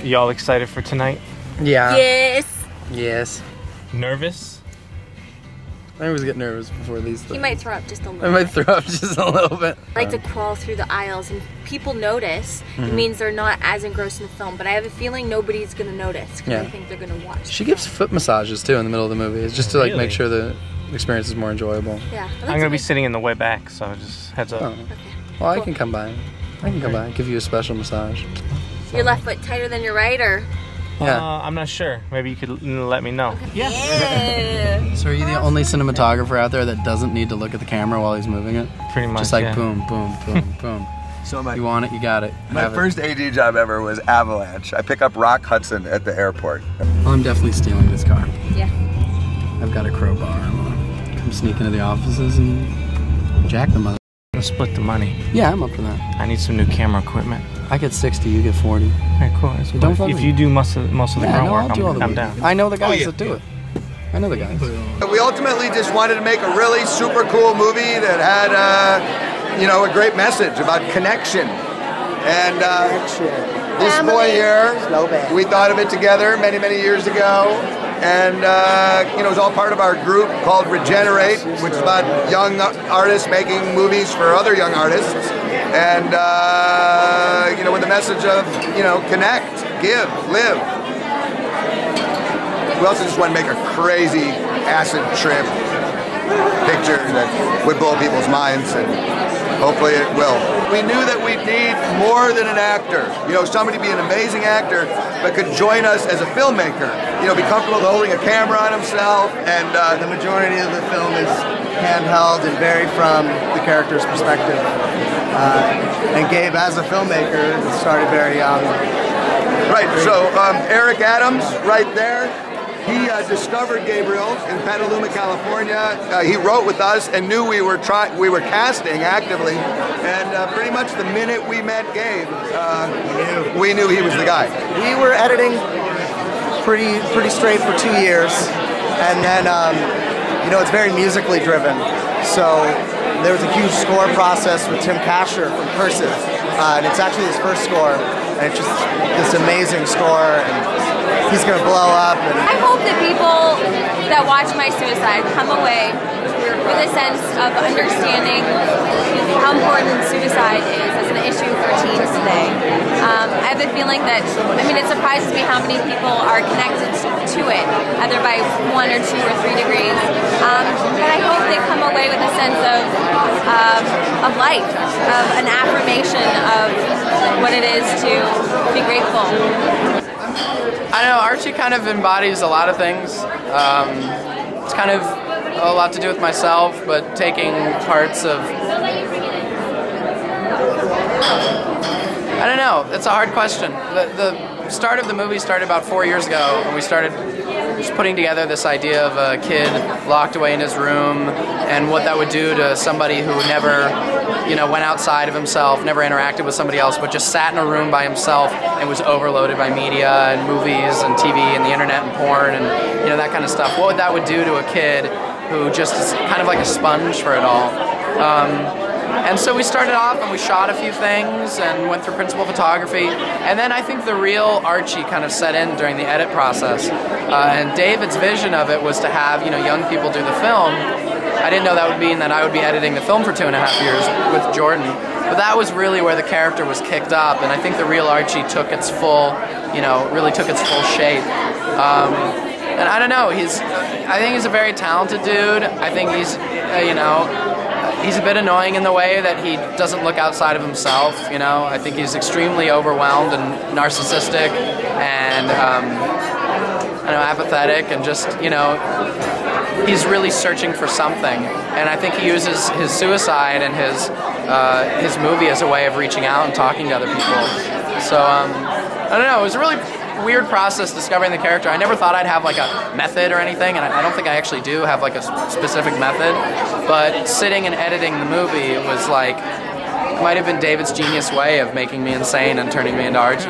Y'all excited for tonight? Yeah. Yes. Yes. Nervous? I always get nervous before these things. You might throw up just a little I might throw up just a little bit. I like to crawl through the aisles and people notice. It means they're not as engrossed in the film, but I have a feeling nobody's gonna notice because I think they're gonna watch. She gives foot massages too in the middle of the movie. It's just to like make sure the experience is more enjoyable. Yeah. I'm gonna be sitting in the way back, so just heads up. Oh. Okay. Well, cool. I can come by. I can come by and give you a special massage. Your left foot tighter than your right, or? Yeah. I'm not sure. Maybe you could let me know. Okay. Yeah. So are you the only cinematographer out there that doesn't need to look at the camera while he's moving it? Pretty much, just like boom, boom, boom, boom. So you want it, you got it. My first AD job ever was Avalanche. I pick up Rock Hudson at the airport. Well, I'm definitely stealing this car. Yeah. I've got a crowbar. I'm gonna come sneak into the offices and jack the mother. Let's split the money. Yeah, I'm up for that. I need some new camera equipment. I get 60, you get 40. Alright, cool. If you do most of the groundwork, I'm down. I know the guys that do it. I know the guys. We ultimately just wanted to make a really super cool movie that had, you know, a great message about connection. And this boy here, we thought of it together many, many years ago. And, you know, it was all part of our group called Regenerate, which is about young artists making movies for other young artists. And, you know, with the message of, you know, connect, give, live. We also just want to make a crazy acid trip picture that would blow people's minds, and hopefully it will. We knew that we'd need more than an actor. You know, somebody to be an amazing actor, but could join us as a filmmaker. You know, be comfortable holding a camera on himself. And the majority of the film is handheld and very from the character's perspective. And Gabe, as a filmmaker, started very young. Right, so Eric Adams, right there. He discovered Gabriel in Petaluma, California. He wrote with us and knew we were casting actively. And pretty much the minute we met Gabe, we knew he was the guy. We were editing pretty straight for 2 years, and then you know, it's very musically driven. So there was a huge score process with Tim Kasher from Cursive, and it's actually his first score, and it's just this amazing score. And he's gonna blow up. And I hope that people that watch my suicide come away with a sense of understanding how important suicide is as an issue for teens today. I have a feeling that, I mean, it surprises me how many people are connected to it, either by 1 or 2 or 3 degrees. But I hope they come away with a sense of life, of an affirmation of what it is to be grateful. I don't know, Archie kind of embodies a lot of things. It's kind of a lot to do with myself, but taking parts of... I don't know, it's a hard question. The start of the movie started about 4 years ago, and we started just putting together this idea of a kid locked away in his room and what that would do to somebody who never, you know, went outside of himself, never interacted with somebody else, but just sat in a room by himself and was overloaded by media and movies and TV and the internet and porn and, you know, that kind of stuff. What that would do to a kid who just is kind of like a sponge for it all. And so we started off and we shot a few things and went through principal photography, and then I think the real Archie kind of set in during the edit process. And David's vision of it was to have, you know, young people do the film. I didn't know that would mean that I would be editing the film for 2.5 years with Jordan, but that was really where the character was kicked up, and I think the real Archie took its full, you know, really took its full shape. And I don't know, I think he's a very talented dude. I think he's, you know, he's a bit annoying in the way that he doesn't look outside of himself, you know. I think he's extremely overwhelmed and narcissistic and, I don't know, apathetic, and just, you know, he's really searching for something. And I think he uses his suicide and his movie as a way of reaching out and talking to other people. So, I don't know, it was a really weird process discovering the character. I never thought I'd have like a method or anything, and I don't think I actually do have like a specific method, but sitting and editing the movie was like, might have been David's genius way of making me insane and turning me into Archie.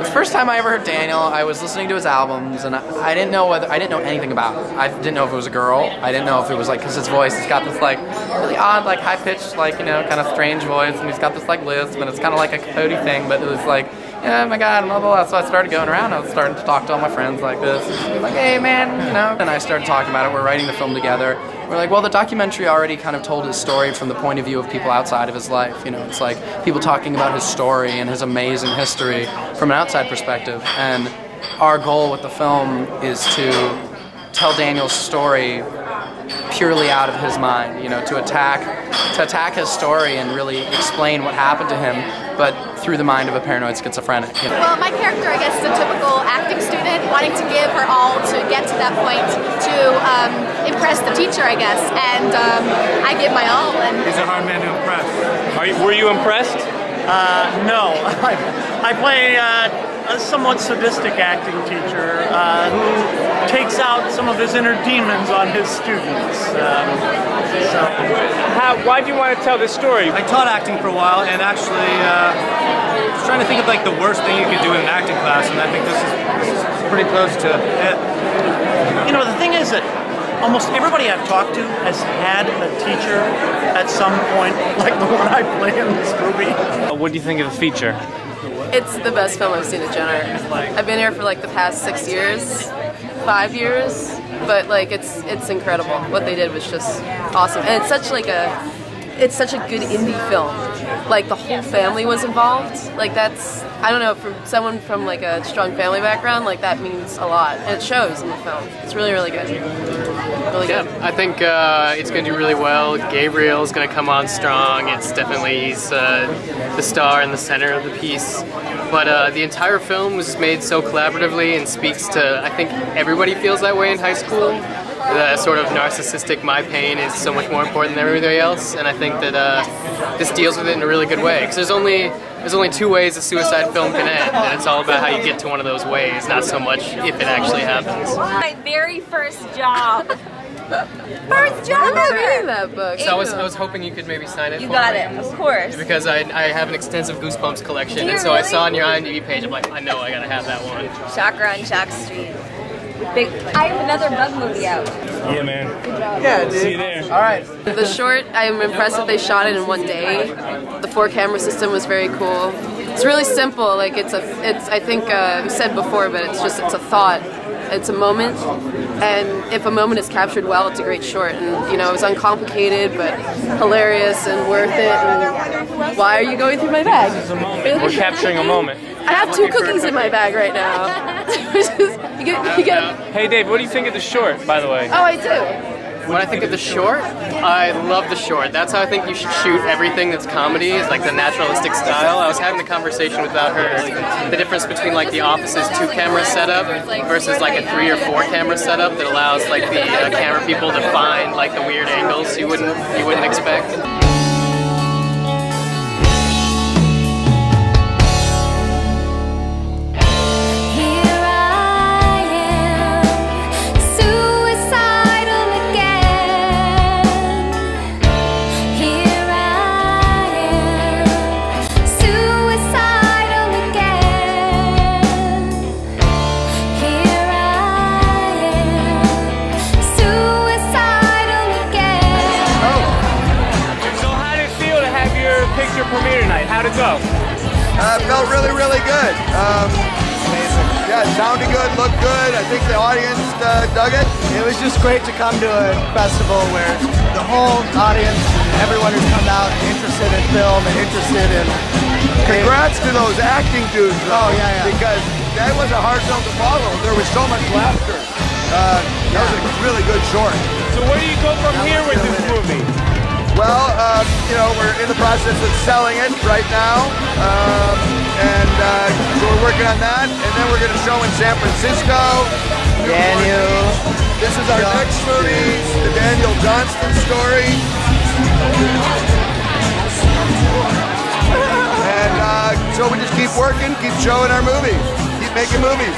The first time I ever heard Daniel, I was listening to his albums, and I didn't know anything about it. I didn't know if it was a girl. I didn't know if it was like, because his voice, he's got this like really odd, like high-pitched, like, you know, kind of strange voice, and he's got this like lisp, and it's kind of like a Capote thing, but it was like, yeah, my God, blah, blah, blah. So I started going around. I was starting to talk to all my friends like this. Like, hey, man, you know. And I started talking about it. We're writing the film together. We're like, well, the documentary already kind of told his story from the point of view of people outside of his life. You know, it's like people talking about his story and his amazing history from an outside perspective. And our goal with the film is to tell Daniel's story purely out of his mind, you know, to attack his story and really explain what happened to him, but through the mind of a paranoid schizophrenic. You know? Well, my character, I guess, is a typical acting student wanting to give her all to get to that point to impress the teacher, I guess, and I give my all. And he's a hard man to impress. Were you impressed? No. I play a somewhat sadistic acting teacher who takes out some of his inner demons on his students. Why do you want to tell this story? I taught acting for a while, and actually I was trying to think of like the worst thing you could do in an acting class, and I think this is pretty close to it. You know, the thing is that almost everybody I've talked to has had a teacher at some point, like the one I play in this movie. What do you think of the feature? It's the best film I've seen at Jenner. I've been here for like the past 6 years, 5 years, but like it's incredible. What they did was just awesome, and it's such a good indie film. Like the whole family was involved. Like that's, I don't know, for someone from like a strong family background, like that means a lot, and it shows in the film. It's really, really good. Really good. I think it's going to do really well. Gabriel's going to come on strong. It's definitely, he's the star in the center of the piece. But the entire film was made so collaboratively and speaks to, I think everybody feels that way in high school. The sort of narcissistic my pain is so much more important than everybody else, and I think that this deals with it in a really good way. Because there's only two ways a suicide film can end, and it's all about how you get to one of those ways, not so much if it actually happens. My very first job. First job I'm not reading that book. So I was hoping you could maybe sign it. You for got me. it, of course. Because I have an extensive Goosebumps collection, and so I saw on your IMDb page, I'm like, I know I gotta have that one. Chakra on Jack Street. I have another bug movie out. Yeah, man. Yeah, dude. See you there. All right. The short, I'm impressed that they shot it in one day. The 4-camera system was very cool. It's really simple. Like I think we said before, but it's a thought. It's a moment, and if a moment is captured well, it's a great short. And you know, it was uncomplicated, but hilarious and worth it. And why are you going through my bag? We're capturing a moment. I have 2 cookies in my bag right now. you get. Hey Dave, what do you think of the short, by the way? Oh, I do. When I think of the short, I love the short. That's how I think you should shoot everything that's comedy, is like the naturalistic style. I was having a conversation without her, the difference between like The Office's 2-camera setup versus like a 3 or 4-camera setup that allows like the camera people to find like the weird angles you wouldn't expect. Premiere tonight. How'd it go? It felt really, really good. Amazing. Yeah, it sounded good, looked good. I think the audience dug it. It was just great to come to a festival where the whole audience, everyone who's come out interested in film and interested in... Congrats to those acting dudes, though. Oh, yeah. Because that was a hard film to follow. There was so much laughter. That was a really good short. So where do you go from here with this movie? Well, you know, we're in the process of selling it right now, so we're working on that, and then we're going to show in San Francisco. Daniel. This is our next movie, the Daniel Johnston story. And so we just keep working, keep showing our movies, keep making movies.